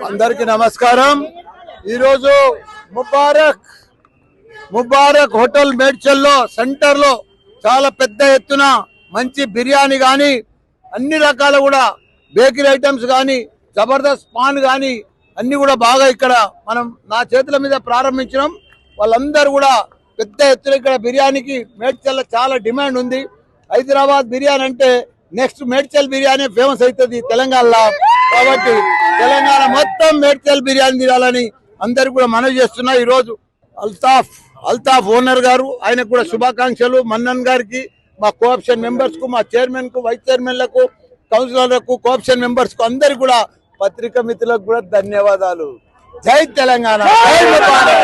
అందరికి నమస్కారం। ఈరోజు ముబారక్ హోటల్ మేడ్చల్లో సెంటర్ లో చాలా పెద్ద ఎత్తున మంచి బిర్యానీ గాని అన్ని రకాల కూడా బేకరీ ఐటమ్స్ గాని జబర్దస్త్ పాన్ గాని అన్ని కూడా బాగా ఇక్కడ మనం నా చేతుల మీద ప్రారంభించడం। వాళ్ళందరూ కూడా పెద్ద ఎత్తున ఇక్కడ బిర్యానీకి మేడ్చల్లో చాలా డిమాండ్ ఉంది। హైదరాబాద్ బిర్యానీ అంటే నెక్స్ట్ మేడ్చల్ బిర్యానీ ఫేమస్ అవుతుంది తెలంగాణలో। కాబట్టి తెలంగాణ మొత్తం మేడ్చల్ బిర్యానీ తినాలని అందరు కూడా మనవి చేస్తున్నా। ఈ రోజు అల్తాఫ్ ఓనర్ గారు ఆయనకు కూడా శుభాకాంక్షలు। మన్నన్ గారికి, మా కోఆప్షన్ మెంబర్స్ కు, మా చైర్మన్ కు, వైస్ చైర్మన్లకు, కౌన్సిలర్లకు, కోఆప్షన్ మెంబర్స్ కు అందరికి కూడా పత్రికా మిత్రులకు కూడా ధన్యవాదాలు। జై తెలంగాణ, జై ముబారక్।